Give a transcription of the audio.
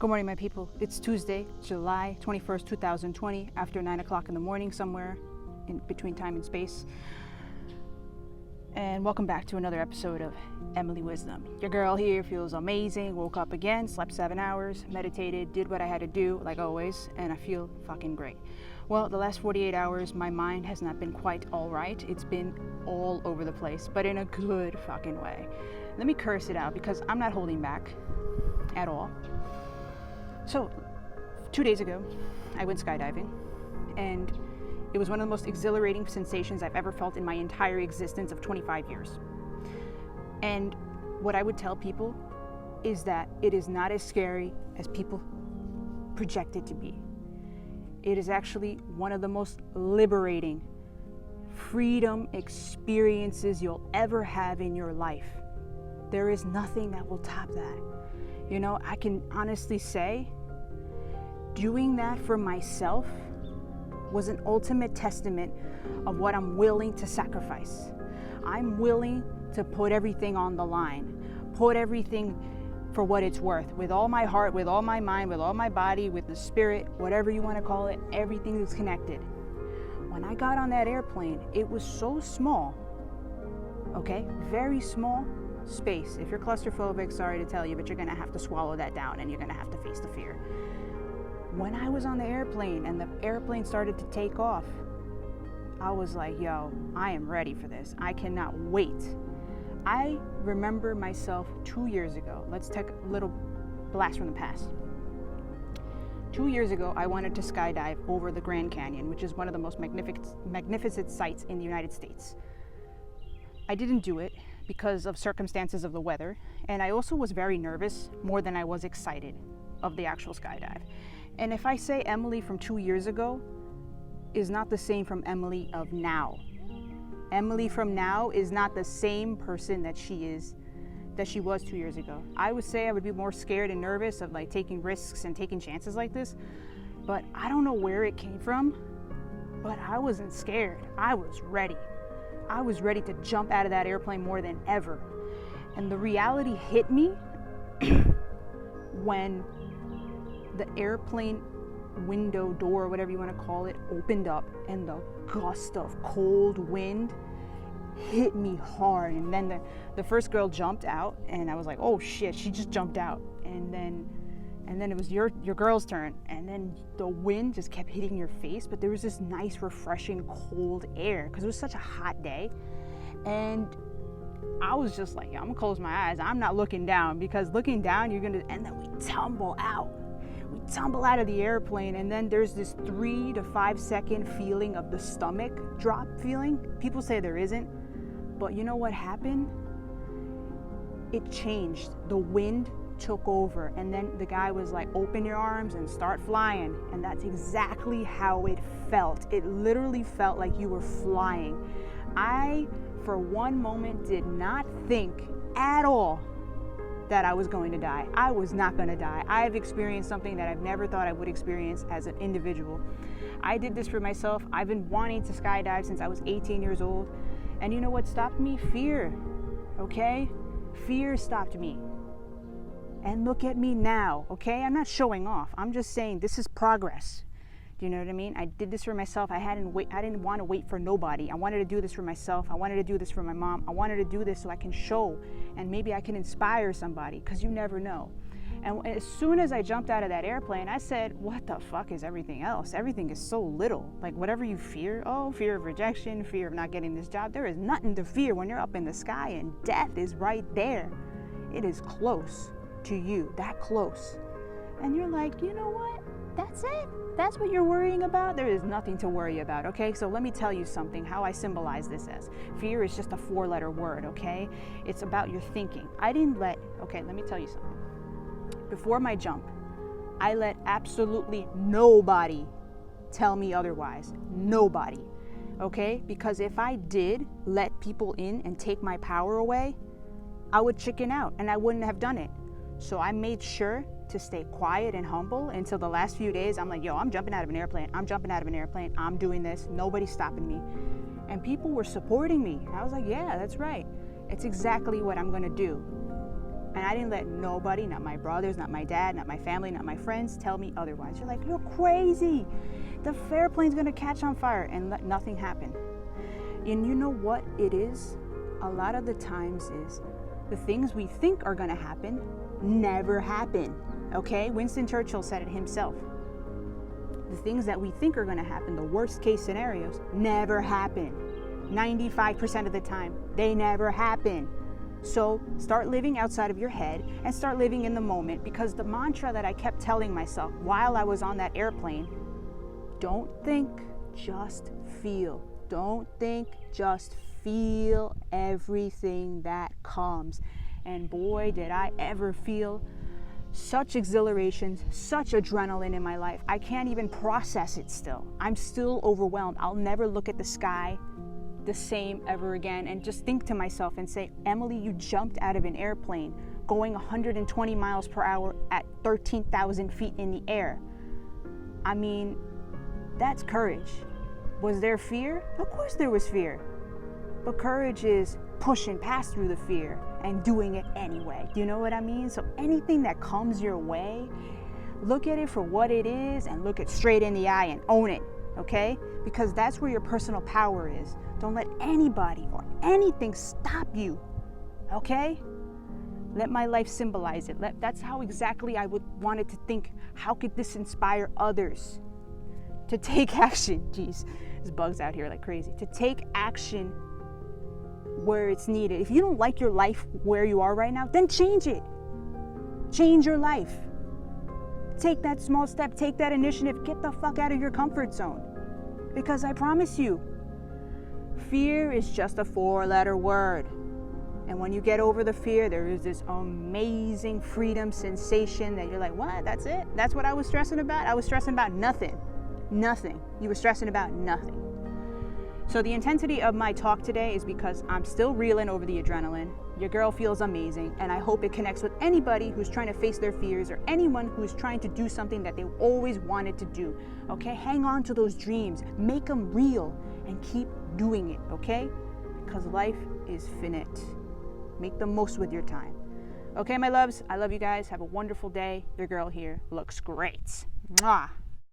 Good morning, my people. It's Tuesday, July 21st, 2020, after 9 o'clock in the morning, somewhere in between time and space. And welcome back to another episode of Emeli Wisdom. Your girl here feels amazing. Woke up again, slept 7 hours, meditated, did what I had to do, like always, and I feel fucking great. Well, the last 48 hours, my mind has not been quite all right. It's been all over the place, but in a good fucking way. Let me curse it out because I'm not holding back at all. So, 2 days ago, I went skydiving, and it was one of the most exhilarating sensations I've ever felt in my entire existence of 25 years. And what I would tell people is that it is not as scary as people project it to be. It is actually one of the most liberating freedom experiences you'll ever have in your life. There is nothing that will top that. You know, I can honestly say doing that for myself was an ultimate testament of what I'm willing to sacrifice. I'm willing to put everything on the line, put everything for what it's worth, with all my heart, with all my mind, with all my body, with the spirit, whatever you want to call it, everything is connected. When I got on that airplane, it was so small, okay, very small space. If you're claustrophobic, sorry to tell you, but you're gonna have to swallow that down and you're gonna have to face the fear. When I was on the airplane and the airplane started to take off, I was like, yo, I am ready for this. I cannot wait. I remember myself 2 years ago. Let's take a little blast from the past. 2 years ago, I wanted to skydive over the Grand Canyon, which is one of the most magnificent sights in the United States. I didn't do it because of circumstances of the weather, and I also was very nervous, more than I was excited of the actual skydive. And if I say Emeli from 2 years ago is not the same from Emeli of now. Emeli from now is not the same person that she was 2 years ago. I would say I would be more scared and nervous of like taking risks and taking chances like this, but I don't know where it came from, but I wasn't scared. I was ready. I was ready to jump out of that airplane more than ever. And the reality hit me when the airplane window door, whatever you want to call it, opened up and the gust of cold wind hit me hard. And then the first girl jumped out and I was like, oh shit, she just jumped out. And then it was your girl's turn, and then the wind just kept hitting your face, but there was this nice refreshing cold air because it was such a hot day. And I was just like, yeah, I'm gonna close my eyes. I'm not looking down, because looking down and then we tumble out of the airplane, and then there's this 3 to 5 second feeling of the stomach drop feeling. People say there isn't, but you know what happened? It changed. The wind took over, and then the guy was like, open your arms and start flying. And that's exactly how it felt. It literally felt like you were flying. I, for one moment, did not think at all that I was going to die. I was not going to die. I have experienced something that I've never thought I would experience as an individual. I did this for myself. I've been wanting to skydive since I was 18 years old. And you know what stopped me? Fear. Okay? Fear stopped me. And look at me now, okay? I'm not showing off. I'm just saying this is progress. Do you know what I mean? I did this for myself. I didn't want to wait for nobody. I wanted to do this for myself. I wanted to do this for my mom. I wanted to do this so I can show and maybe I can inspire somebody, because you never know. And as soon as I jumped out of that airplane, I said, what the fuck is everything else? Everything is so little. Like whatever you fear, fear of rejection, fear of not getting this job, there is nothing to fear when you're up in the sky and death is right there. It is close to you, that close. And you're like, you know what? That's it. That's what you're worrying about? There is nothing to worry about, okay? So let me tell you something, how I symbolize this as. Fear is just a 4-letter word, okay? It's about your thinking. Let me tell you something. Before my jump, I let absolutely nobody tell me otherwise. Nobody, okay? Because if I did let people in and take my power away, I would chicken out and I wouldn't have done it. So I made sure to stay quiet and humble until the last few days. I'm like, yo, I'm jumping out of an airplane. I'm doing this. Nobody's stopping me. And people were supporting me. I was like, yeah, that's right. It's exactly what I'm going to do. And I didn't let nobody, not my brothers, not my dad, not my family, not my friends, tell me otherwise. You're like, you're crazy. The airplane's gonna catch on fire, and let nothing happen. And you know what it is? A lot of the times is the things we think are gonna happen never happen, okay? Winston Churchill said it himself. The things that we think are gonna happen, the worst case scenarios, never happen. 95% of the time, they never happen. So start living outside of your head and start living in the moment, because the mantra that I kept telling myself while I was on that airplane, don't think, just feel. Don't think, just feel everything that comes. And boy, did I ever feel such exhilaration, such adrenaline in my life. I can't even process it still. I'm still overwhelmed. I'll never look at the sky the same ever again and just think to myself and say, Emeli, you jumped out of an airplane going 120 miles per hour at 13,000 feet in the air. I mean, that's courage. Was there fear? Of course there was fear. But courage is pushing past through the fear and doing it anyway. Do you know what I mean? So anything that comes your way, look at it for what it is and look it straight in the eye and own it, okay? Because that's where your personal power is. Don't let anybody or anything stop you, okay? Let my life symbolize it. That's how exactly I would want it to think. How could this inspire others to take action? Jeez, there's bugs out here like crazy. To take action where it's needed. If you don't like your life where you are right now, then change it. Change your life. Take that small step, take that initiative, get the fuck out of your comfort zone. Because I promise you, fear is just a 4-letter word. And when you get over the fear, there is this amazing freedom sensation that you're like, what? That's it? That's what I was stressing about? I was stressing about nothing. Nothing. You were stressing about nothing. So the intensity of my talk today is because I'm still reeling over the adrenaline. Your girl feels amazing, and I hope it connects with anybody who's trying to face their fears or anyone who's trying to do something that they always wanted to do. Okay? Hang on to those dreams. Make them real and keep doing it, okay? Because life is finite. Make the most with your time. Okay, my loves? I love you guys. Have a wonderful day. Your girl here looks great. Mwah.